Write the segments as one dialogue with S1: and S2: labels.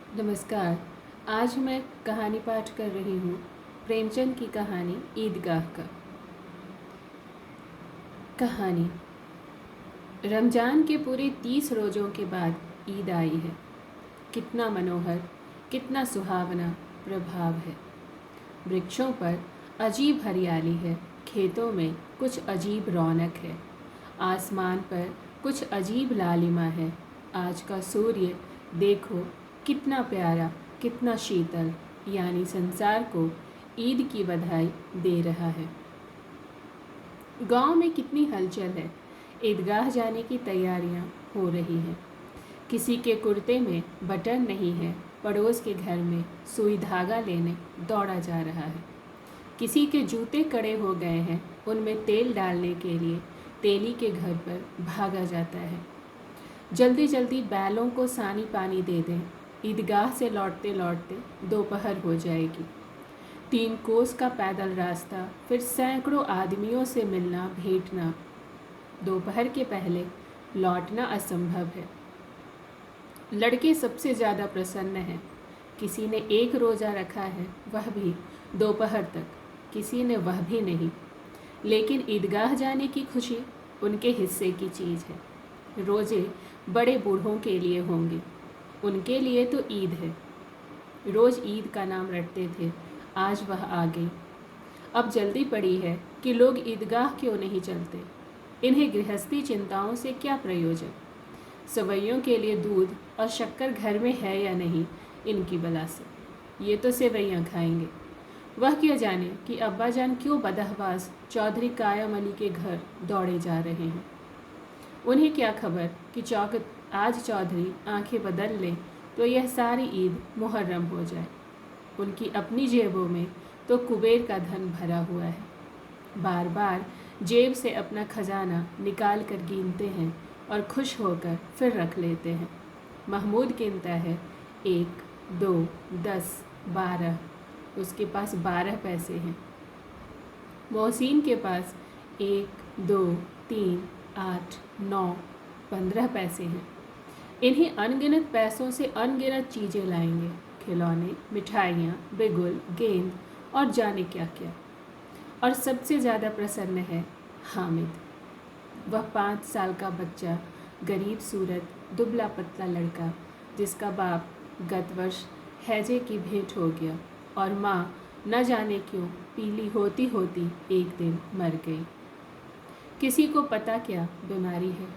S1: नमस्कार। आज मैं कहानी पाठ कर रही हूँ प्रेमचंद की कहानी ईदगाह का। कहानी। रमज़ान के पूरे 30 रोज़ों के बाद ईद आई है। कितना मनोहर, कितना सुहावना प्रभाव है। वृक्षों पर अजीब हरियाली है, खेतों में कुछ अजीब रौनक है, आसमान पर कुछ अजीब लालिमा है। आज का सूर्य देखो कितना प्यारा, कितना शीतल, यानी संसार को ईद की बधाई दे रहा है। गांव में कितनी हलचल है। ईदगाह जाने की तैयारियां हो रही हैं। किसी के कुर्ते में बटन नहीं है, पड़ोस के घर में सुई धागा लेने दौड़ा जा रहा है। किसी के जूते कड़े हो गए हैं, उनमें तेल डालने के लिए तेली के घर पर भागा जाता है। जल्दी जल्दी बैलों को सानी पानी दे दें, ईदगाह से लौटते लौटते दोपहर हो जाएगी। 3 कोस का पैदल रास्ता, फिर सैकड़ों आदमियों से मिलना भेंटना। दोपहर के पहले लौटना असंभव है। लड़के सबसे ज़्यादा प्रसन्न हैं। किसी ने 1 रोज़ा रखा है, वह भी दोपहर तक, किसी ने वह भी नहीं। लेकिन ईदगाह जाने की खुशी उनके हिस्से की चीज़ है। रोज़े बड़े बूढ़ों के लिए होंगे, उनके लिए तो ईद है। रोज़ ईद का नाम रटते थे, आज वह आ गई। अब जल्दी पड़ी है कि लोग ईदगाह क्यों नहीं चलते। इन्हें गृहस्थी चिंताओं से क्या प्रयोजन। सवैयों के लिए दूध और शक्कर घर में है या नहीं, इनकी बला से। ये तो सेवैयाँ खाएंगे। वह क्या जाने कि अब्बा जान क्यों बदहवास चौधरी कायम अली के घर दौड़े जा रहे हैं। उन्हें क्या खबर कि आज चौधरी आंखें बदल लें तो यह सारी ईद मुहर्रम हो जाए। उनकी अपनी जेबों में तो कुबेर का धन भरा हुआ है। बार बार जेब से अपना खजाना निकाल कर गिनते हैं और खुश होकर फिर रख लेते हैं। महमूद गिनता है 1, 2, 10, 12। उसके पास 12 पैसे हैं। मोहसिन के पास 1, 2, 3, 8, 9, 15 पैसे हैं। इन्हीं अनगिनत पैसों से अनगिनत चीज़ें लाएंगे, खिलौने, मिठाइयाँ, बिगुल, गेंद और जाने क्या क्या। और सबसे ज़्यादा प्रसन्न है हामिद। वह 5 साल का बच्चा, गरीब सूरत, दुबला पतला लड़का, जिसका बाप गत वर्ष हैजे की भेंट हो गया और माँ न जाने क्यों पीली होती होती एक दिन मर गई। किसी को पता क्या बीमारी है।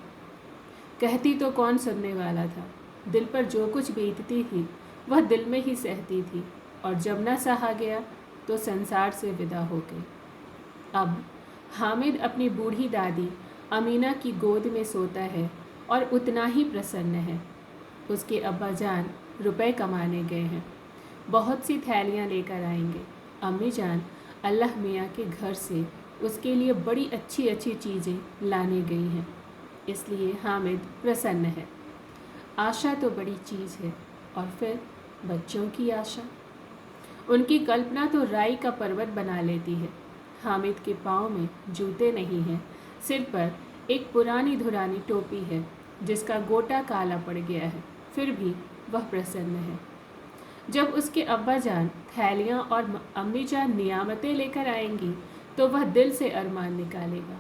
S1: कहती तो कौन सुनने वाला था। दिल पर जो कुछ बीतती थी वह दिल में ही सहती थी, और जब न सहा गया तो संसार से विदा हो गई। अब हामिद अपनी बूढ़ी दादी अमीना की गोद में सोता है और उतना ही प्रसन्न है। उसके अब्बा जान रुपए कमाने गए हैं, बहुत सी थैलियाँ लेकर आएंगे। अम्मी जान अल्लाह मियाँ के घर से उसके लिए बड़ी अच्छी अच्छी चीज़ें लाने गई हैं, इसलिए हामिद प्रसन्न है। आशा तो बड़ी चीज़ है, और फिर बच्चों की आशा। उनकी कल्पना तो राई का पर्वत बना लेती है। हामिद के पाँव में जूते नहीं हैं, सिर पर एक पुरानी धुरानी टोपी है जिसका गोटा काला पड़ गया है, फिर भी वह प्रसन्न है। जब उसके अब्बा जान थैलियाँ और अम्मी जान नियामतें लेकर आएंगी तो वह दिल से अरमान निकालेगा।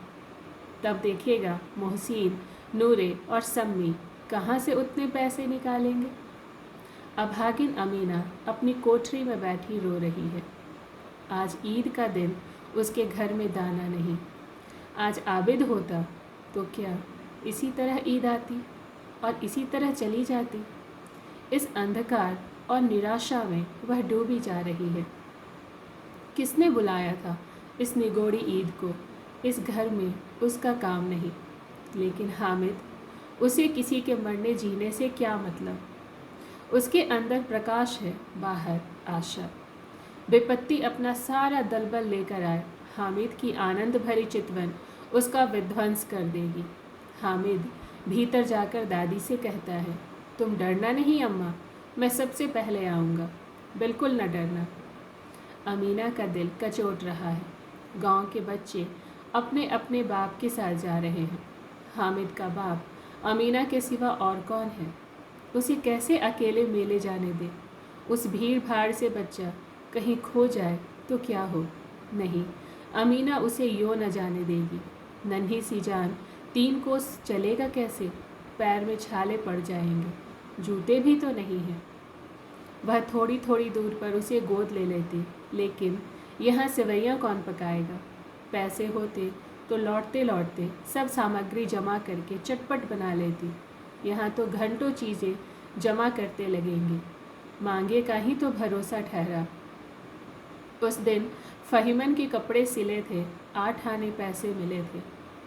S1: तब देखेगा मोहसिन, नूरे और सम्मी कहाँ से उतने पैसे निकालेंगे। अभागिन अमीना अपनी कोठरी में बैठी रो रही है। आज ईद का दिन, उसके घर में दाना नहीं। आज आबिद होता तो क्या इसी तरह ईद आती और इसी तरह चली जाती। इस अंधकार और निराशा में वह डूबी जा रही है। किसने बुलाया था इस निगोड़ी ईद को। इस घर में उसका काम नहीं, लेकिन हामिद, उसे किसी के मरने जीने से क्या मतलब। उसके अंदर प्रकाश है, बाहर आशा। विपत्ति अपना सारा दलबल लेकर आए, हामिद की आनंद भरी चितवन उसका विध्वंस कर देगी। हामिद भीतर जाकर दादी से कहता है, तुम डरना नहीं अम्मा, मैं सबसे पहले आऊँगा, बिल्कुल न डरना। अमीना का दिल कचोट रहा है। गांव के बच्चे अपने अपने बाप के साथ जा रहे हैं। हामिद का बाप अमीना के सिवा और कौन है। उसे कैसे अकेले मेले जाने दे? उस भीड़ भाड़ से बच्चा कहीं खो जाए तो क्या हो? नहीं, अमीना उसे यूँ न जाने देगी। नन्ही सी जान 3 कोस चलेगा कैसे? पैर में छाले पड़ जाएंगे, जूते भी तो नहीं हैं। वह थोड़ी थोड़ी दूर पर उसे गोद ले लेती, लेकिन यहाँ सेवैयाँ कौन पकाएगा? पैसे होते तो लौटते लौटते सब सामग्री जमा करके चटपट बना लेती। यहाँ तो घंटों चीज़ें जमा करते लगेंगे। मांगे का ही तो भरोसा ठहरा। उस दिन फ़हीमन के कपड़े सिले थे, 8 आने पैसे मिले थे।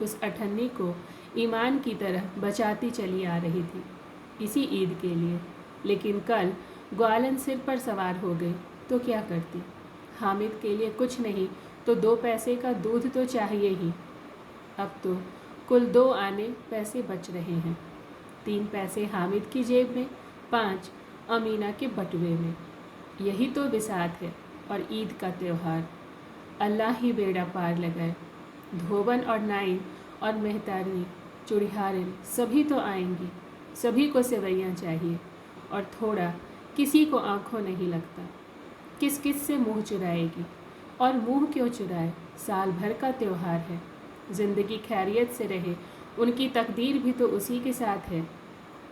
S1: उस अठन्नी को ईमान की तरह बचाती चली आ रही थी इसी ईद के लिए। लेकिन कल ग्वालन सिर पर सवार हो गई तो क्या करती? हामिद के लिए कुछ नहीं तो 2 पैसे का दूध तो चाहिए ही। अब तो कुल 2 आने पैसे बच रहे हैं। 3 पैसे हामिद की जेब में, 5 अमीना के बटुए में। यही तो बिसात है और ईद का त्यौहार। अल्लाह ही बेड़ा पार लगाए। धोबन और नाइन और मेहतारनी, चुड़िहारिन सभी तो आएंगी। सभी को सेवैयाँ चाहिए और थोड़ा किसी को आँखों नहीं लगता। किस किस से मुँह चुराएगी? और मुँह क्यों चुराए? साल भर का त्यौहार है। ज़िंदगी खैरियत से रहे, उनकी तकदीर भी तो उसी के साथ है।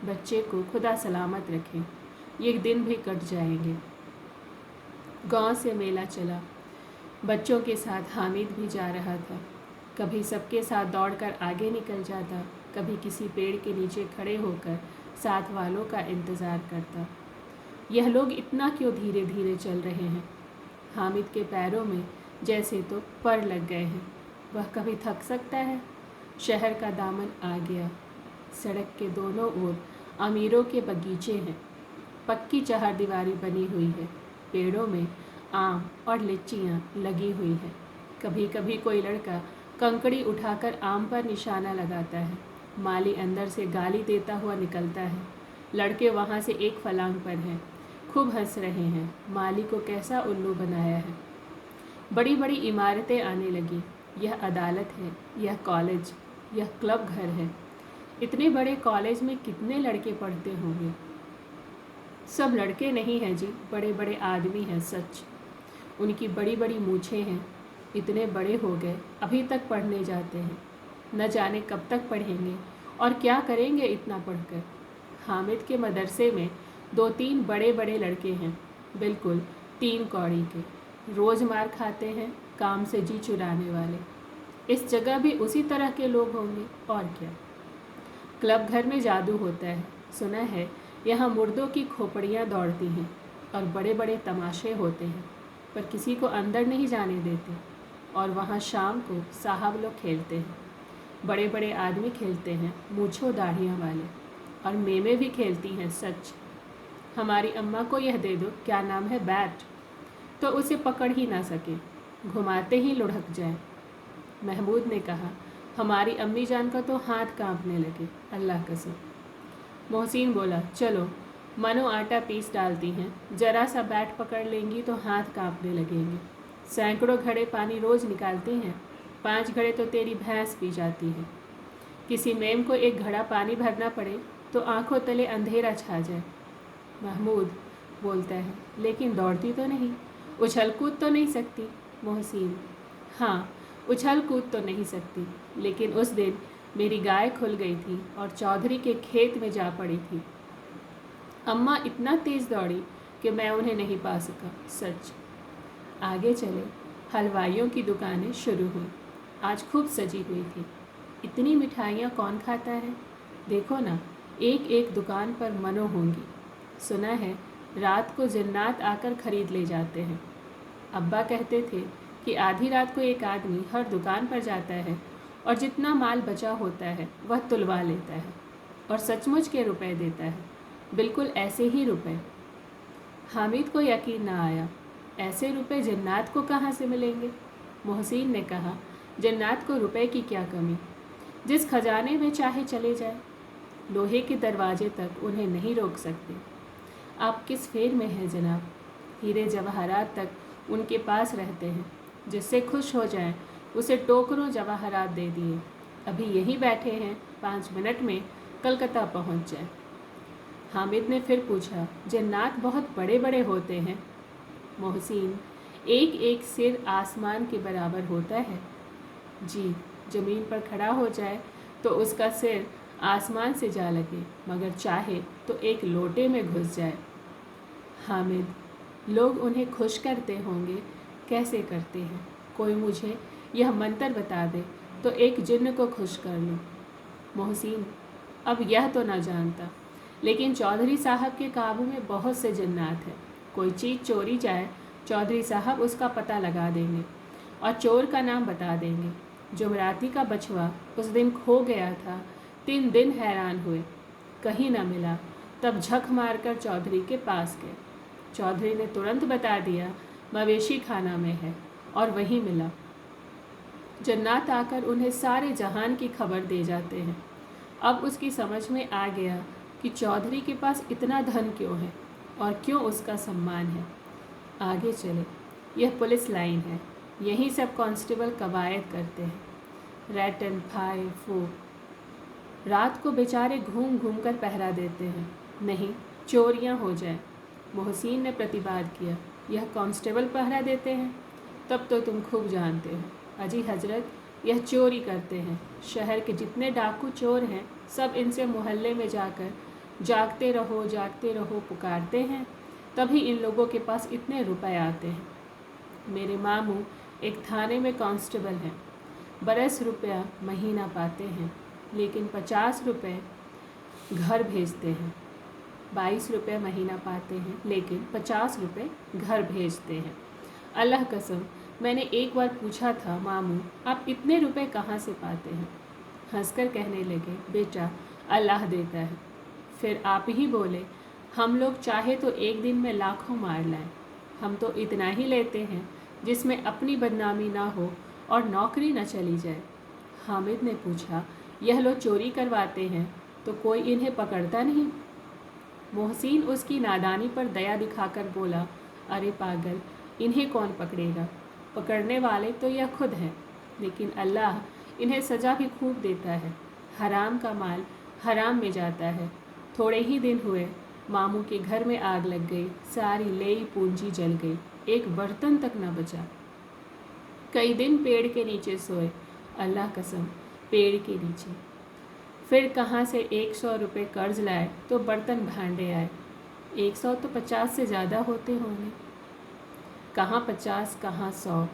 S1: बच्चे को खुदा सलामत रखे, ये दिन भी कट जाएंगे। गांव से मेला चला। बच्चों के साथ हामिद भी जा रहा था। कभी सबके साथ दौड़कर आगे निकल जाता, कभी किसी पेड़ के नीचे खड़े होकर साथ वालों का इंतज़ार करता। यह लोग इतना क्यों धीरे धीरे चल रहे हैं? हामिद के पैरों में जैसे तो पर लग गए हैं। वह कभी थक सकता है? शहर का दामन आ गया। सड़क के दोनों ओर अमीरों के बगीचे हैं। पक्की चहारदीवारी बनी हुई है। पेड़ों में आम और लीचियाँ लगी हुई हैं। कभी कभी कोई लड़का कंकड़ी उठाकर आम पर निशाना लगाता है। माली अंदर से गाली देता हुआ निकलता है। लड़के वहाँ से एक फलांग पर हैं, खूब हंस रहे हैं। माली को कैसा उल्लू बनाया है। बड़ी बड़ी इमारतें आने लगी। यह अदालत है, यह कॉलेज, यह क्लब घर है। इतने बड़े कॉलेज में कितने लड़के पढ़ते होंगे? सब लड़के नहीं हैं जी, बड़े बड़े आदमी हैं सच। उनकी बड़ी बड़ी मूछें हैं। इतने बड़े हो गए अभी तक पढ़ने जाते हैं। न जाने कब तक पढ़ेंगे और क्या करेंगे इतना पढ़कर। हामिद के मदरसे में 2-3 बड़े बड़े लड़के हैं, बिल्कुल 3 कौड़ी के। रोज़ मार खाते हैं, काम से जी चुराने वाले। इस जगह भी उसी तरह के लोग होंगे और क्या। क्लब घर में जादू होता है, सुना है। यहाँ मुर्दों की खोपड़ियाँ दौड़ती हैं और बड़े बड़े तमाशे होते हैं, पर किसी को अंदर नहीं जाने देते। और वहाँ शाम को साहब लोग खेलते हैं। बड़े बड़े आदमी खेलते हैं, मूँछों दाढ़ियाँ वाले। और मेमे भी खेलती हैं सच। हमारी अम्मा को यह दे दो, क्या नाम है, बैट, तो उसे पकड़ ही ना सके, घुमाते ही लुढ़क जाए। महमूद ने कहा, हमारी अम्मी जान का तो हाथ कांपने लगे, अल्लाह कसम। मोहसिन बोला, चलो मनो आटा पीस डालती हैं, जरा सा बैट पकड़ लेंगी तो हाथ कांपने लगेंगे। सैकड़ों घड़े पानी रोज़ निकालती हैं, 5 घड़े तो तेरी भैंस पी जाती है। किसी मेम को एक घड़ा पानी भरना पड़े तो आंखों तले अंधेरा छा जाए। महमूद बोलता है, लेकिन दौड़ती तो नहीं, उछल कूद तो नहीं सकती। मोहसिन, हाँ उछल कूद तो नहीं सकती, लेकिन उस दिन मेरी गाय खुल गई थी और चौधरी के खेत में जा पड़ी थी। अम्मा इतना तेज़ दौड़ी कि मैं उन्हें नहीं पा सका, सच। आगे चले। हलवाइयों की दुकानें शुरू हुई। आज खूब सजी हुई थी। इतनी मिठाइयाँ कौन खाता है? देखो ना, एक एक दुकान पर मनो होंगी। सुना है रात को जिन्नात आकर खरीद ले जाते हैं। अब्बा कहते थे कि आधी रात को एक आदमी हर दुकान पर जाता है और जितना माल बचा होता है वह तुलवा लेता है और सचमुच के रुपए देता है, बिल्कुल ऐसे ही रुपए। हामिद को यकीन ना आया, ऐसे रुपए जिन्नात को कहाँ से मिलेंगे? मोहसिन ने कहा, जिन्नात को रुपए की क्या कमी, जिस खजाने में चाहे चले जाए। लोहे के दरवाजे तक उन्हें नहीं रोक सकते। आप किस फेर में हैं जनाब? हीरे जवाहरात तक उनके पास रहते हैं। जिससे खुश हो जाएं, उसे टोकरों जवाहरात दे दिए। अभी यहीं बैठे हैं, 5 मिनट में कलकत्ता पहुंच जाएं। हामिद ने फिर पूछा, जन्नात बहुत बड़े बड़े होते हैं? मोहसिन, एक एक सिर आसमान के बराबर होता है। जी, ज़मीन पर खड़ा हो जाए तो उसका सिर आसमान से जा लगे, मगर चाहे तो एक लोटे में घुस जाए। हामिद, लोग उन्हें खुश करते होंगे, कैसे करते हैं? कोई मुझे यह मंत्र बता दे तो एक जिन्न को खुश कर लूँ। मोहसिन, अब यह तो ना जानता, लेकिन चौधरी साहब के काबू में बहुत से जन्नात हैं। कोई चीज़ चोरी जाए, चौधरी साहब उसका पता लगा देंगे और चोर का नाम बता देंगे। जुमराती का बछवा उस दिन खो गया था, 3 दिन हैरान हुए, कहीं ना मिला। तब झक मारकर चौधरी के पास गए। चौधरी ने तुरंत बता दिया, मवेशी खाना में है, और वहीं मिला। जन्नात आकर उन्हें सारे जहान की खबर दे जाते हैं। अब उसकी समझ में आ गया कि चौधरी के पास इतना धन क्यों है और क्यों उसका सम्मान है। आगे चले, यह पुलिस लाइन है, यहीं सब कांस्टेबल कवायद करते हैं। रैटन फाय फू रात को बेचारे घूम घूम कर पहरा देते हैं, नहीं चोरियां हो जाए। मोहसिन ने प्रतिवाद किया, यह कांस्टेबल पहरा देते हैं? तब तो तुम खूब जानते हो। अजी हजरत, यह चोरी करते हैं। शहर के जितने डाकू चोर हैं, सब इनसे मोहल्ले में जाकर जागते रहो पुकारते हैं, तभी इन लोगों के पास इतने रुपए आते हैं। मेरे मामू एक थाने में कांस्टेबल हैं, 12 रुपया महीना पाते हैं, लेकिन 50 रुपये घर भेजते हैं। 22 रुपये महीना पाते हैं, लेकिन 50 रुपये घर भेजते हैं। अल्लाह कसम, मैंने एक बार पूछा था, मामू आप इतने रुपए कहाँ से पाते हैं? हंसकर कहने लगे, बेटा अल्लाह देता है। फिर आप ही बोले, हम लोग चाहे तो एक दिन में लाखों मार लाएं, हम तो इतना ही लेते हैं जिसमें अपनी बदनामी ना हो और नौकरी न चली जाए। हामिद ने पूछा, यह लोग चोरी करवाते हैं तो कोई इन्हें पकड़ता नहीं? मोहसिन उसकी नादानी पर दया दिखाकर बोला, अरे पागल, इन्हें कौन पकड़ेगा? पकड़ने वाले तो यह खुद हैं, लेकिन अल्लाह इन्हें सज़ा भी खूब देता है। हराम का माल हराम में जाता है। थोड़े ही दिन हुए, मामू के घर में आग लग गई, सारी लेई पूंजी जल गई, एक बर्तन तक न बचा। कई दिन पेड़ के नीचे सोए, अल्लाह कसम पेड़ के नीचे। फिर कहाँ से 100 रुपये कर्ज लाए तो बर्तन भांडे आए। 100 तो 50 से ज़्यादा होते होंगे। कहाँ 50, कहाँ 100।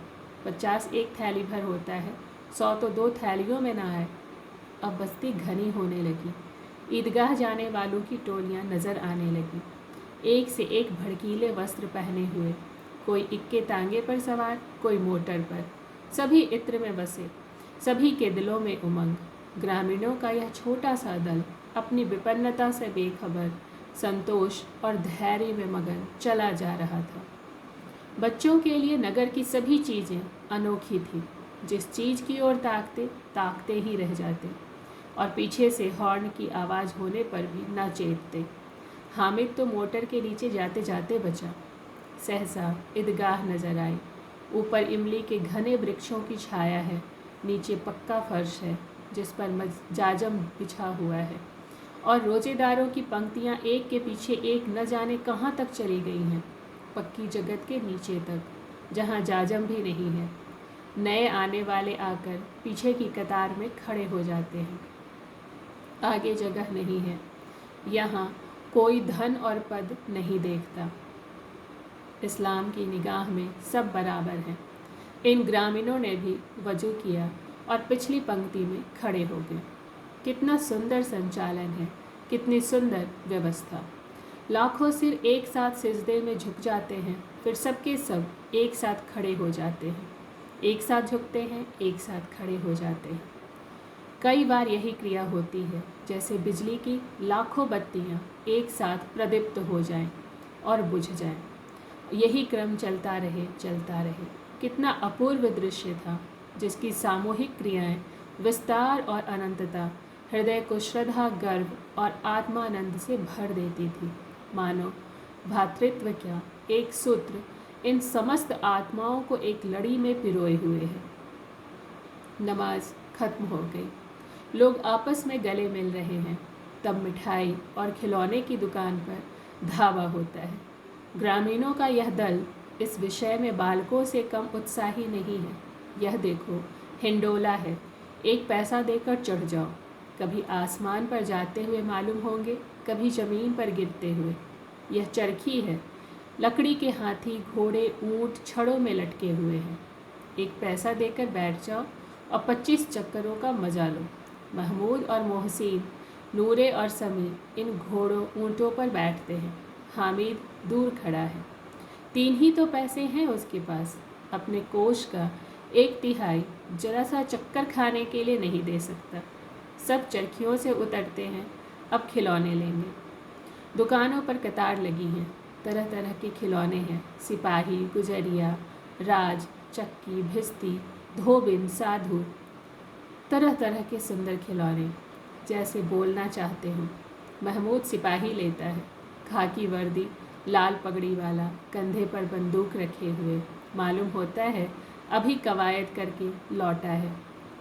S1: 50 एक थैली भर होता है, 100 तो 2 थैलियों में ना आए। अब बस्ती घनी होने लगी। ईदगाह जाने वालों की टोलियाँ नज़र आने लगी, एक से एक भड़कीले वस्त्र पहने हुए, कोई इक्के तांगे पर सवार, कोई मोटर पर। सभी इत्र में बसे, सभी के दिलों में उमंग। ग्रामीणों का यह छोटा सा दल अपनी विपन्नता से बेखबर, संतोष और धैर्य में मगन चला जा रहा था। बच्चों के लिए नगर की सभी चीज़ें अनोखी थी। जिस चीज़ की ओर ताकते ताकते ही रह जाते, और पीछे से हॉर्न की आवाज़ होने पर भी न चेतते। हामिद तो मोटर के नीचे जाते जाते बचा। सहसा ईदगाह नजर आई। ऊपर इमली के घने वृक्षों की छाया है, नीचे पक्का फर्श है जिस पर जाजम बिछा हुआ है, और रोजेदारों की पंक्तियां एक के पीछे एक न जाने कहाँ तक चली गई हैं, पक्की जगत के नीचे तक, जहाँ जाजम भी नहीं है। नए आने वाले आकर पीछे की कतार में खड़े हो जाते हैं। आगे जगह नहीं है। यहाँ कोई धन और पद नहीं देखता। इस्लाम की निगाह में सब बराबर हैं। इन ग्रामीणों ने भी वजू किया और पिछली पंक्ति में खड़े हो गए। कितना सुंदर संचालन है, कितनी सुंदर व्यवस्था। लाखों सिर एक साथ सिजदे में झुक जाते हैं, फिर सबके सब एक साथ खड़े हो जाते हैं, एक साथ झुकते हैं, एक साथ खड़े हो जाते हैं। कई बार यही क्रिया होती है, जैसे बिजली की लाखों बत्तियां एक साथ प्रदीप्त हो जाएं और बुझ जाएं। यही क्रम चलता रहे। कितना अपूर्व दृश्य था, जिसकी सामूहिक क्रियाएं, विस्तार और अनंतता हृदय को श्रद्धा, गर्व और आत्मानंद से भर देती थी। मानो भातृत्व क्या, एक सूत्र इन समस्त आत्माओं को एक लड़ी में पिरोए हुए है। नमाज खत्म हो गई। लोग आपस में गले मिल रहे हैं। कब मिठाई और खिलौने की दुकान पर धावा होता है। ग्रामीणों का यह दल इस विषय में बालकों से कम उत्साही नहीं है। यह देखो, हिंडोला है, एक पैसा देकर चढ़ जाओ। कभी आसमान पर जाते हुए मालूम होंगे, कभी ज़मीन पर गिरते हुए। यह चरखी है, लकड़ी के हाथी, घोड़े, ऊंट छड़ों में लटके हुए हैं। एक पैसा देकर बैठ जाओ और 25 चक्करों का मजा लो। महमूद और मोहसिन, नूरे और समी इन घोड़ों ऊँटों पर बैठते हैं। हामिद दूर खड़ा है। 3 ही तो पैसे हैं उसके पास। अपने कोष का 1/3 जरा सा चक्कर खाने के लिए नहीं दे सकता। सब चरखियों से उतरते हैं, अब खिलौने लेंगे। दुकानों पर कतार लगी हैं, तरह तरह के खिलौने हैं। सिपाही, गुजरिया, राज, चक्की, भिस्ती, धोबिन, साधु, तरह तरह के सुंदर खिलौने, जैसे बोलना चाहते हो। महमूद सिपाही लेता है, खाकी वर्दी, लाल पगड़ी वाला, कंधे पर बंदूक रखे हुए। मालूम होता है अभी कवायद करके लौटा है।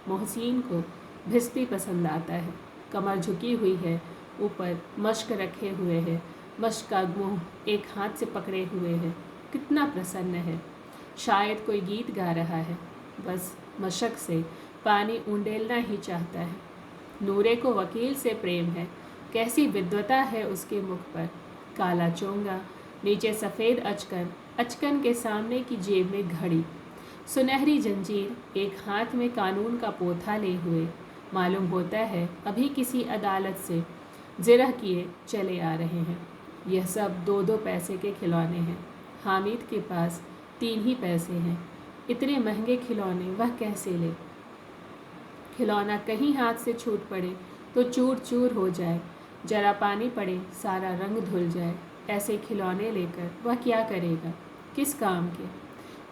S1: मोहसिन को भिस्ती पसंद आता है। कमर झुकी हुई है, ऊपर मश्क रखे हुए है। मश्क का मुँह एक हाथ से पकड़े हुए है। कितना प्रसन्न है, शायद कोई गीत गा रहा है। बस मशक से पानी उंडेलना ही चाहता है। नूरे को वकील से प्रेम है, कैसी विद्वता है उसके मुख पर। काला चोंगा, नीचे सफ़ेद अचकन, अचकन के सामने की जेब में घड़ी, सुनहरी जंजीर, एक हाथ में कानून का पोथा ले हुए। मालूम होता है अभी किसी अदालत से जिरह किए चले आ रहे हैं। यह सब 2-2 पैसे के खिलौने हैं। हामिद के पास 3 ही पैसे हैं। इतने महंगे खिलौने वह कैसे ले? खिलौना कहीं हाथ से छूट पड़े तो चूर चूर हो जाए, जरा पानी पड़े सारा रंग धुल जाए। ऐसे खिलौने लेकर वह क्या करेगा, किस काम के?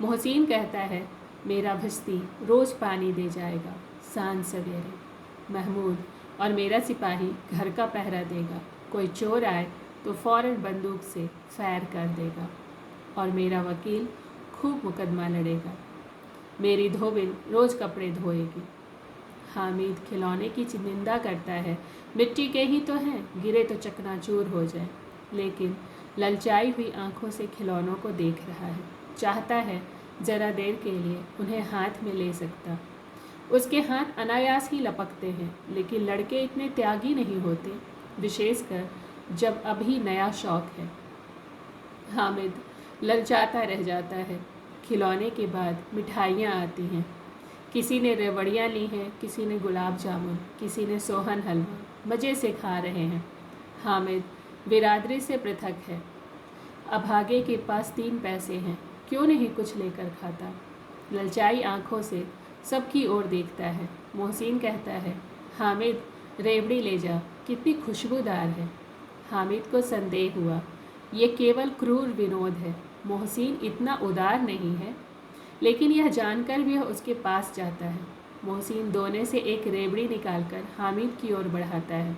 S1: मोहसिन कहता है मेरा भिस्ती रोज़ पानी दे जाएगा सांझ सवेरे। महमूद और मेरा सिपाही घर का पहरा देगा। कोई चोर आए तो फ़ौरन बंदूक से फायर कर देगा। और मेरा वकील खूब मुकदमा लड़ेगा। मेरी धोबिन रोज़ कपड़े धोएगी। हामिद खिलौने की निंदा करता है, मिट्टी के ही तो हैं, गिरे तो चकनाचूर हो जाए। लेकिन ललचाई हुई आंखों से खिलौनों को देख रहा है। चाहता है ज़रा देर के लिए उन्हें हाथ में ले सकता। उसके हाथ अनायास ही लपकते हैं, लेकिन लड़के इतने त्यागी नहीं होते, विशेषकर जब अभी नया शौक है। हामिद ललचाता रह जाता है। खिलौने के बाद मिठाइयाँ आती हैं। किसी ने रेवड़ियाँ ली हैं, किसी ने गुलाब जामुन, किसी ने सोहन हलवा। मज़े से खा रहे हैं। हामिद बिरादरी से पृथक है। अभागे के पास 3 पैसे हैं, क्यों नहीं कुछ लेकर खाता? ललचाई आँखों से सबकी ओर देखता है। मोहसिन कहता है, हामिद रेवड़ी ले जा, कितनी खुशबूदार है। हामिद को संदेह हुआ, ये केवल क्रूर विनोद है। मोहसिन इतना उदार नहीं है। लेकिन यह जानकर भी उसके पास जाता है। मोहसिन दोने से एक रेवड़ी निकालकर हामिद की ओर बढ़ाता है।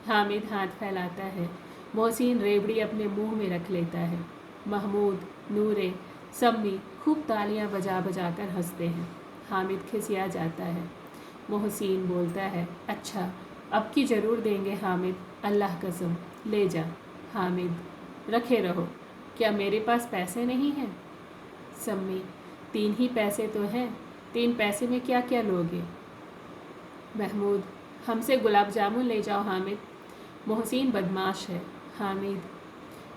S1: हामिद हाथ फैलाता है। मोहसिन रेवड़ी अपने मुंह में रख लेता है। महमूद, नूरे, सम्मी खूब तालियां बजा बजा कर हंसते हैं। हामिद खिसिया जाता है। मोहसिन बोलता है, अच्छा अब की ज़रूर देंगे हामिद, अल्लाह कसम, ले जा। हामिद, रखे रहो, क्या मेरे पास पैसे नहीं हैं? सम्मी, 3 ही पैसे तो हैं, 3 पैसे में क्या क्या लोगे? महमूद, हमसे गुलाब जामुन ले जाओ हामिद। मोहसिन बदमाश है। हामिद,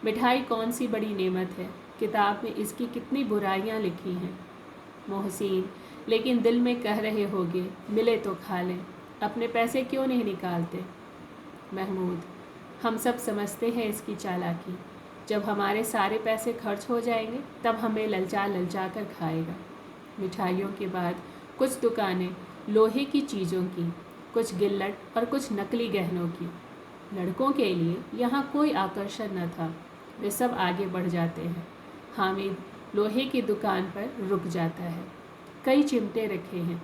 S1: मिठाई कौन सी बड़ी नेमत है, किताब में इसकी कितनी बुराइयां लिखी हैं। मोहसिन, लेकिन दिल में कह रहे होगे मिले तो खा लें, अपने पैसे क्यों नहीं निकालते? महमूद, हम सब समझते हैं इसकी चालाकी। जब हमारे सारे पैसे खर्च हो जाएंगे तब हमें ललचा ललचा कर खाएगा। मिठाइयों के बाद कुछ दुकानें लोहे की चीज़ों की, कुछ गिल्लट और कुछ नकली गहनों की। लड़कों के लिए यहाँ कोई आकर्षण न था, वे सब आगे बढ़ जाते हैं। हामिद लोहे की दुकान पर रुक जाता है। कई चिमटे रखे हैं।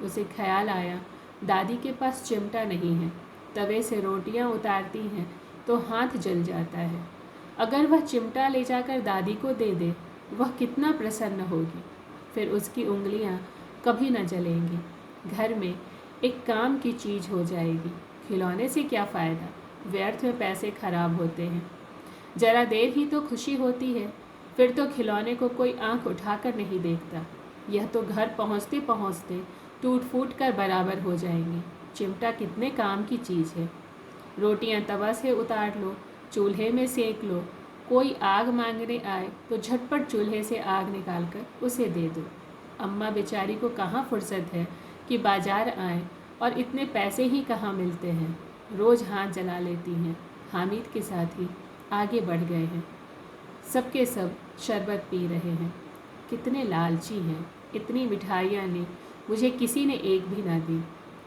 S1: उसे ख्याल आया दादी के पास चिमटा नहीं है। तवे से रोटियां उतारती हैं तो हाथ जल जाता है। अगर वह चिमटा ले जाकर दादी को दे दे, वह कितना प्रसन्न होगी। फिर उसकी उंगलियां कभी न जलेंगी। घर में एक काम की चीज़ हो जाएगी। खिलौने से क्या फ़ायदा? व्यर्थ में पैसे खराब होते हैं। जरा देर ही तो खुशी होती है, फिर तो खिलौने को कोई आंख उठाकर नहीं देखता। यह तो घर पहुंचते पहुंचते टूट फूट कर बराबर हो जाएंगे। चिमटा कितने काम की चीज़ है। रोटियां तवा से उतार लो, चूल्हे में सेक लो। कोई आग मांगने आए तो झटपट चूल्हे से आग निकालकर उसे दे दो। अम्मा बेचारी को कहाँ फुर्सत है कि बाजार आए, और इतने पैसे ही कहाँ मिलते हैं। रोज़ हाथ जला लेती हैं। हामिद के साथ ही आगे बढ़ गए हैं। सबके सब शरबत पी रहे हैं। कितने लालची हैं। इतनी मिठाइयाँ ली, मुझे किसी ने एक भी ना दी।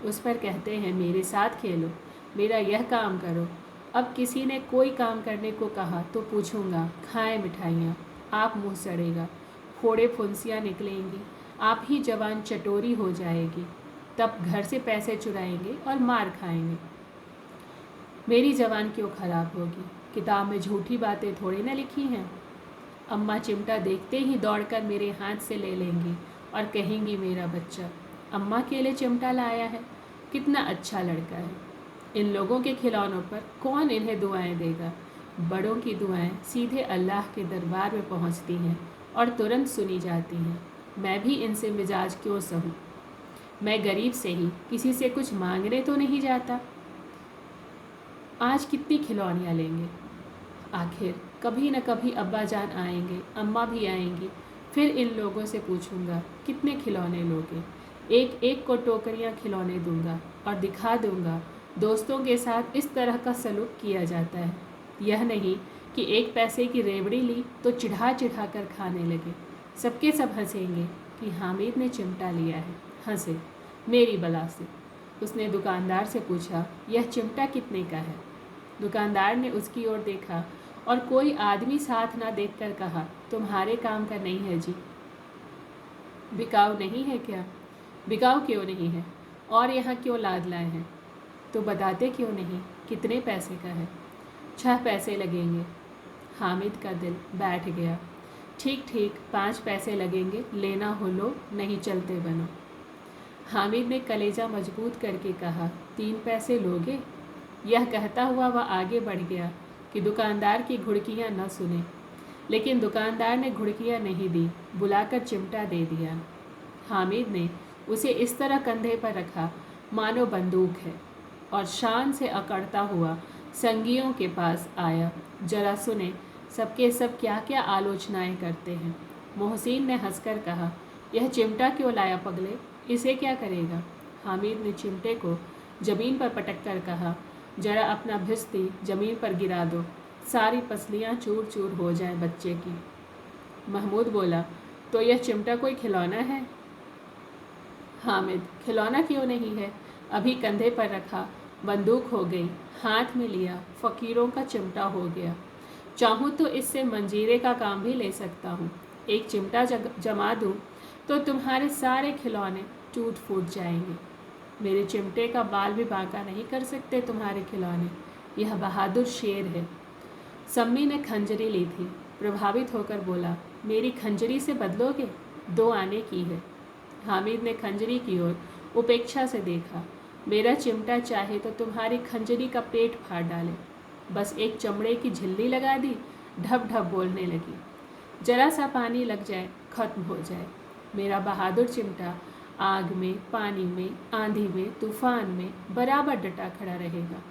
S1: उस पर कहते हैं मेरे साथ खेलो, मेरा यह काम करो। अब किसी ने कोई काम करने को कहा तो पूछूंगा, खाएं मिठाइयाँ। आप मुँह सड़ेगा, फोड़े फुंसियाँ निकलेंगी, आप ही जवान चटोरी हो जाएगी। तब घर से पैसे चुराएंगे और मार खाएंगे। मेरी जवान क्यों खराब होगी? किताब में झूठी बातें थोड़ी ना लिखी हैं। अम्मा चिमटा देखते ही दौड़कर मेरे हाथ से ले लेंगी और कहेंगी मेरा बच्चा अम्मा के लिए चिमटा लाया है, कितना अच्छा लड़का है। इन लोगों के खिलौनों पर कौन इन्हें दुआएं देगा? बड़ों की दुआएं सीधे अल्लाह के दरबार में पहुंचती हैं और तुरंत सुनी जाती हैं। मैं भी इनसे मिजाज क्यों सहूँ? मैं गरीब से ही किसी से कुछ मांगने तो नहीं जाता। आज कितनी खिलौनियाँ लेंगे? आखिर कभी न कभी अब्बा जान आएंगे, अम्मा भी आएंगी। फिर इन लोगों से पूछूंगा कितने खिलौने लोगे। एक एक को टोकरियाँ खिलौने दूंगा और दिखा दूंगा दोस्तों के साथ इस तरह का सलूक किया जाता है। यह नहीं कि एक पैसे की रेवड़ी ली तो चिढ़ा चिढ़ा कर खाने लगे। सबके सब हंसेंगे कि हामिद ने चिमटा लिया है। हंसे मेरी बला से। उसने दुकानदार से पूछा, यह चिमटा कितने का है? दुकानदार ने उसकी ओर देखा और कोई आदमी साथ ना देखकर कहा, तुम्हारे काम का नहीं है जी। बिकाऊ नहीं है क्या? बिकाऊ क्यों नहीं है? और यहाँ क्यों लाद लाए हैं? तो बताते क्यों नहीं कितने पैसे का है? 6 पैसे लगेंगे। हामिद का दिल बैठ गया। ठीक ठीक 5 पैसे लगेंगे, लेना हो लो, नहीं चलते बनो। हामिद ने कलेजा मजबूत करके कहा, 3 पैसे लोगे? यह कहता हुआ वह आगे बढ़ गया कि दुकानदार की घुड़कियाँ न सुने। लेकिन दुकानदार ने घुड़कियाँ नहीं दी, बुलाकर चिमटा दे दिया। हामिद ने उसे इस तरह कंधे पर रखा मानो बंदूक है, और शान से अकड़ता हुआ संगियों के पास आया। जरा सुने सबके सब क्या क्या आलोचनाएं करते हैं। मोहसिन ने हंसकर कहा, यह चिमटा क्यों लाया पगले, इसे क्या करेगा? हामिद ने चिमटे को ज़मीन पर पटक कर कहा, जरा अपना भिस्ती ज़मीन पर गिरा दो, सारी पसलियाँ चूर चूर हो जाएं बच्चे की। महमूद बोला, तो यह चिमटा कोई खिलौना है? हामिद, खिलौना क्यों नहीं है? अभी कंधे पर रखा, बंदूक हो गई, हाथ में लिया, फ़कीरों का चिमटा हो गया। चाहूँ तो इससे मंजीरे का काम भी ले सकता हूँ। एक चिमटा जमा दूँ तो तुम्हारे सारे खिलौने टूट फूट जाएंगे। मेरे चिमटे का बाल भी बांका नहीं कर सकते तुम्हारे खिलौने। यह बहादुर शेर है। सम्मी ने खंजरी ली थी, प्रभावित होकर बोला, मेरी खंजरी से बदलोगे? 2 आने की है। हामिद ने खंजरी की ओर उपेक्षा से देखा। मेरा चिमटा चाहे तो तुम्हारी खंजरी का पेट फाड़ डाले। बस एक चमड़े की झिल्ली लगा दी, ढप ढप बोलने लगी। जरा सा पानी लग जाए, खत्म हो जाए। मेरा बहादुर चिमटा आग में, पानी में, आंधी में, तूफान में बराबर डटा खड़ा रहेगा।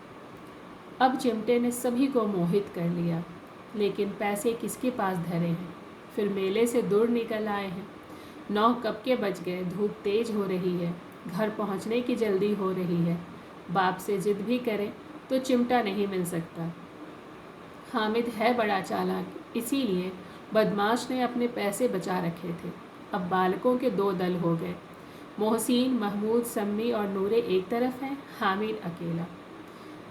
S1: अब चिमटे ने सभी को मोहित कर लिया, लेकिन पैसे किसके पास धरे हैं? फिर मेले से दूर निकल आए हैं। 9 कब के बज गए, धूप तेज हो रही है, घर पहुंचने की जल्दी हो रही है। बाप से जिद भी करें तो चिमटा नहीं मिल सकता। हामिद है बड़ा चालाक, इसीलिए बदमाश ने अपने पैसे बचा रखे थे। अब बालकों के 2 दल हो गए। मोहसिन, महमूद, सम्मी और नूरे एक तरफ हैं, हामिद अकेला।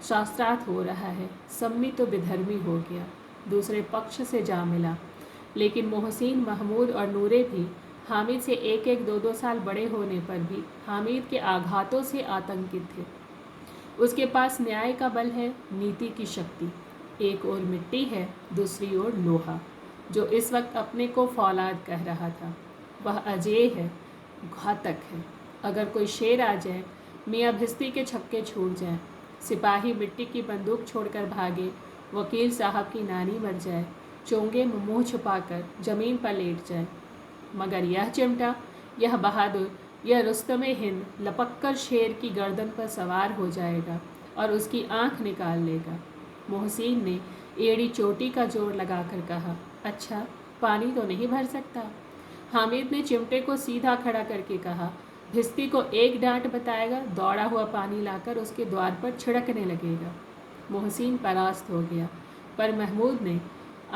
S1: शास्त्रार्थ हो रहा है। सम्मी तो बेधर्मी हो गया, दूसरे पक्ष से जा मिला। लेकिन मोहसिन, महमूद और नूरे भी हामिद से 1-1, 2-2 साल बड़े होने पर भी हामिद के आघातों से आतंकित थे। उसके पास न्याय का बल है, नीति की शक्ति। एक ओर मिट्टी है, दूसरी ओर लोहा, जो इस वक्त अपने को फौलाद कह रहा था। वह अजेय है, घातक है। अगर कोई शेर आ जाए, मियाँ भिस्ती के छक्के छूट जाएं, सिपाही मिट्टी की बंदूक छोड़कर भागे, वकील साहब की नानी मर जाए, चोंगे में मुंह छुपाकर जमीन पर लेट जाए, मगर यह चिमटा, यह बहादुर, यह रुस्तम हिंद लपक कर शेर की गर्दन पर सवार हो जाएगा और उसकी आंख निकाल लेगा। मोहसिन ने एड़ी चोटी का जोर लगाकर कहा, अच्छा, पानी तो नहीं भर सकता। हामिद ने चिमटे को सीधा खड़ा करके कहा, भिस्ती को एक डांट बताएगा, दौड़ा हुआ पानी लाकर उसके द्वार पर छिड़कने लगेगा। मोहसिन परास्त हो गया, पर महमूद ने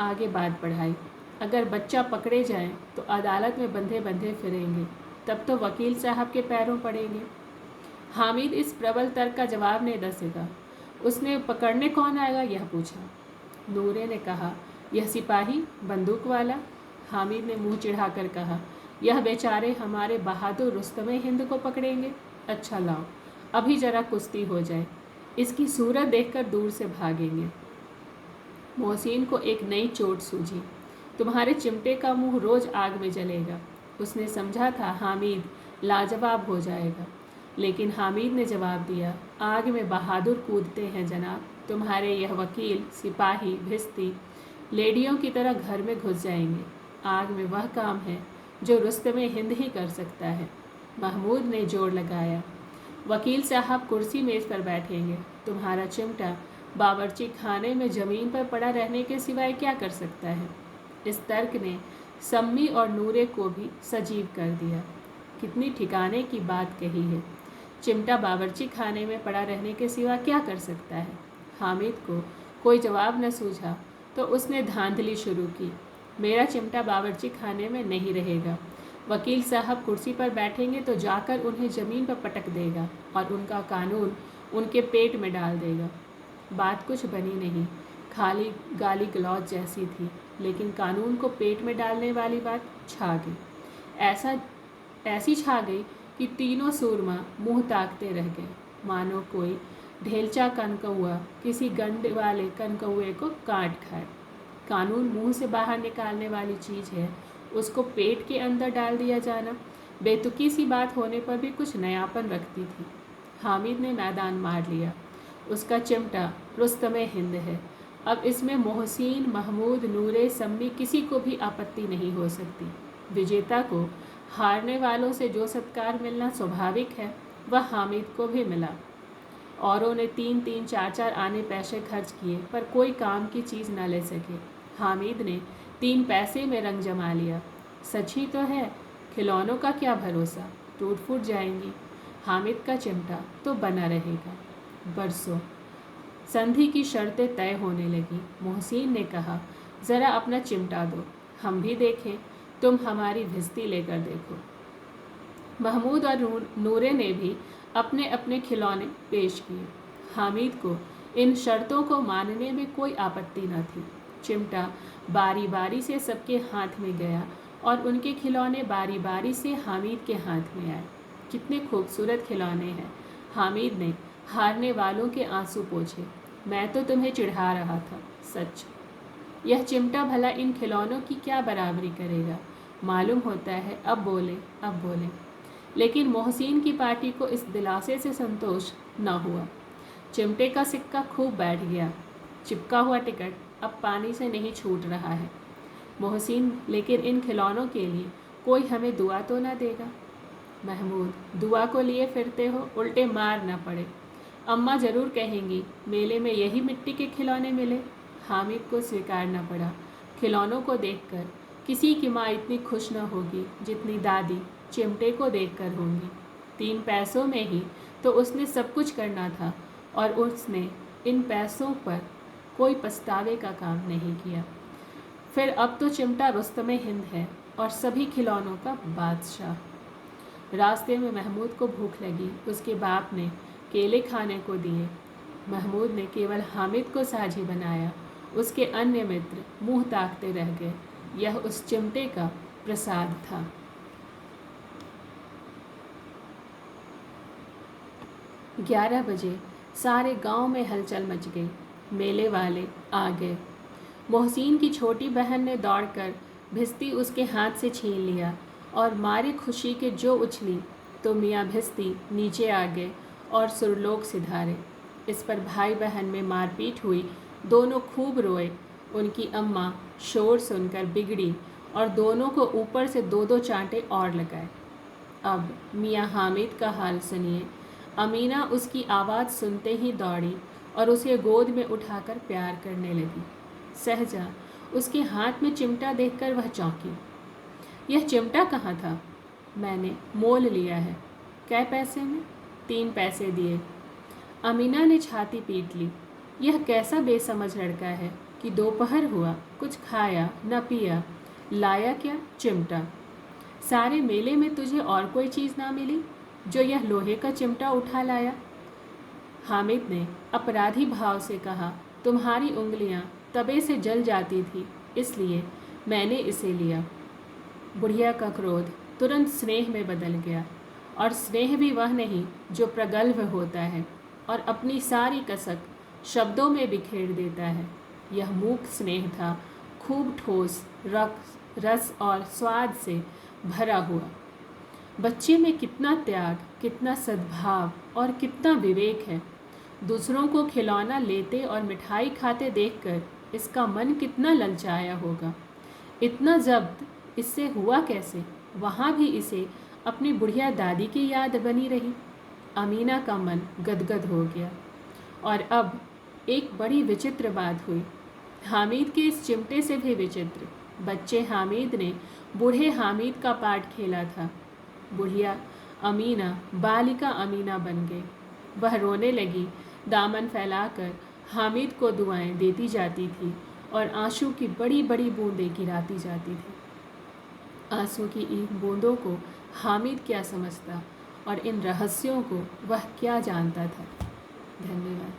S1: आगे बात बढ़ाई, अगर बच्चा पकड़े जाए तो अदालत में बंधे बंधे फिरेंगे, तब तो वकील साहब के पैरों पड़ेंगे। हामिद इस प्रबल तर्क का जवाब नहीं दे सका। उसने पकड़ने कौन आएगा यह पूछा। नूरे ने कहा, यह सिपाही बंदूक वाला। हामिद ने मुंह चिढ़ाकर कहा, यह बेचारे हमारे बहादुर रुस्तम हिंद को पकड़ेंगे। अच्छा लाओ, अभी जरा कुश्ती हो जाए, इसकी सूरत देखकर दूर से भागेंगे। मोहसिन को एक नई चोट सूझी, तुम्हारे चिमटे का मुंह रोज आग में जलेगा। उसने समझा था हामिद लाजवाब हो जाएगा, लेकिन हामिद ने जवाब दिया, आग में बहादुर कूदते हैं जनाब, तुम्हारे यह वकील, सिपाही, भिस्ती लेडियों की तरह घर में घुस जाएंगे। आग में वह काम है जो रुस्तम हिंद ही कर सकता है। महमूद ने जोर लगाया, वकील साहब कुर्सी मेज पर बैठेंगे, तुम्हारा चिमटा बावर्ची खाने में ज़मीन पर पड़ा रहने के सिवाय क्या कर सकता है। इस तर्क ने सम्मी और नूरे को भी सजीव कर दिया। कितनी ठिकाने की बात कही है, चिमटा बावर्ची खाने में पड़ा रहने के सिवा क्या कर सकता है। हामिद को कोई जवाब न सूझा तो उसने धांधली शुरू की, मेरा चिमटा बावर्ची खाने में नहीं रहेगा, वकील साहब कुर्सी पर बैठेंगे तो जाकर उन्हें ज़मीन पर पटक देगा और उनका कानून उनके पेट में डाल देगा। बात कुछ बनी नहीं, खाली गाली गलौज जैसी थी, लेकिन कानून को पेट में डालने वाली बात छा गई। ऐसी छा गई कि तीनों सूरमा मुंह ताकते रह गए, मानो कोई ढेलचा कनकौआ किसी गंड वाले कनकौए को काट खाए। कानून मुंह से बाहर निकालने वाली चीज़ है, उसको पेट के अंदर डाल दिया जाना बेतुकी सी बात होने पर भी कुछ नयापन रखती थी। हामिद ने मैदान मार लिया, उसका चिमटा रुस्तम हिंद है। अब इसमें मोहसिन, महमूद, नूरे, सम्मी किसी को भी आपत्ति नहीं हो सकती। विजेता को हारने वालों से जो सत्कार मिलना स्वाभाविक है, वह हामिद को भी मिला। औरों ने 3-3, 4-4 आने पैसे खर्च किए, पर कोई काम की चीज़ न ले सके। हामिद ने 3 पैसे में रंग जमा लिया। सच ही तो है, खिलौनों का क्या भरोसा, टूट फूट जाएंगी। हामिद का चिमटा तो बना रहेगा। बरसों संधि की शर्तें तय होने लगी। मोहसिन ने कहा, ज़रा अपना चिमटा दो, हम भी देखें, तुम हमारी भिस्ती लेकर देखो। महमूद और नूरे ने भी अपने अपने खिलौने पेश किए। हामिद को इन शर्तों को मानने में कोई आपत्ति न थी। चिमटा बारी बारी से सबके हाथ में गया और उनके खिलौने बारी बारी से हामिद के हाथ में आए। कितने खूबसूरत खिलौने हैं। हामिद ने हारने वालों के आंसू पोंछे, मैं तो तुम्हें चिढ़ा रहा था, सच। यह चिमटा भला इन खिलौनों की क्या बराबरी करेगा। मालूम होता है, अब बोले। लेकिन मोहसिन की पार्टी को इस दिलासे से संतोष न हुआ। चिमटे का सिक्का खूब बैठ गया, चिपका हुआ टिकट अब पानी से नहीं छूट रहा है। मोहसिन, लेकिन इन खिलौनों के लिए कोई हमें दुआ तो न देगा। महमूद, दुआ को लिए फिरते हो, उल्टे मार न पड़े। अम्मा ज़रूर कहेंगी, मेले में यही मिट्टी के खिलौने मिले। हामिद को स्वीकारना पड़ा। खिलौनों को देखकर किसी की माँ इतनी खुश न होगी जितनी दादी चिमटे को देखकर होंगी। 3 पैसों में ही तो उसने सब कुछ करना था और उसने इन पैसों पर कोई पछतावे का काम नहीं किया। फिर अब तो चिमटा रुस्तम हिंद है और सभी खिलौनों का बादशाह। रास्ते में महमूद को भूख लगी। उसके बाप ने केले खाने को दिए। महमूद ने केवल हामिद को साझी बनाया। उसके अन्य मित्र मुंह ताकते रह गए। यह उस चिमटे का प्रसाद था। 11 बजे सारे गांव में हलचल मच गई। मेले वाले आ गए। मोहसिन की छोटी बहन ने दौड़कर भिस्ती उसके हाथ से छीन लिया और मारे खुशी के जो उछली तो मियाँ भिस्ती नीचे आ गए और सुरलोक सिधारे। इस पर भाई बहन में मारपीट हुई, दोनों खूब रोए। उनकी अम्मा शोर सुनकर बिगड़ी और दोनों को ऊपर से 2-2 चांटे और लगाए। अब मियाँ हामिद का हाल सुनिए। अमीना उसकी आवाज़ सुनते ही दौड़ी और उसे गोद में उठाकर प्यार करने लगी। सहजा उसके हाथ में चिमटा देखकर वह चौंकी। यह चिमटा कहाँ था? मैंने मोल लिया है। कै पैसे में? 3 पैसे दिए। अमीना ने छाती पीट ली। यह कैसा बेसमझ लड़का है कि दोपहर हुआ, कुछ खाया न पिया, लाया क्या? चिमटा। सारे मेले में तुझे और कोई चीज़ ना मिली जो यह लोहे का चिमटा उठा लाया? हामिद ने अपराधी भाव से कहा, तुम्हारी उंगलियां तवे से जल जाती थी, इसलिए मैंने इसे लिया। बुढ़िया का क्रोध तुरंत स्नेह में बदल गया, और स्नेह भी वह नहीं जो प्रगल्भ होता है और अपनी सारी कसक शब्दों में बिखेर देता है। यह मूक स्नेह था, खूब ठोस, रस और स्वाद से भरा हुआ। बच्चे में कितना त्याग, कितना सद्भाव और कितना विवेक है। दूसरों को खिलौना लेते और मिठाई खाते देखकर इसका मन कितना ललचाया होगा। इतना जब्त इससे हुआ कैसे? वहाँ भी इसे अपनी बुढ़िया दादी की याद बनी रही। अमीना का मन गदगद हो गया। और अब एक बड़ी विचित्र बात हुई, हामिद के इस चिमटे से भी विचित्र। बच्चे हामिद ने बूढ़े हामिद का पार्ट खेला था। बुढ़िया अमीना बालिका अमीना बन गई। वह रोने लगी, दामन फैलाकर हामिद को दुआएं देती जाती थी और आंसू की बड़ी बड़ी बूंदें गिराती जाती थी। आंसू की इन बूंदों को हामिद क्या समझता और इन रहस्यों को वह क्या जानता था? धन्यवाद।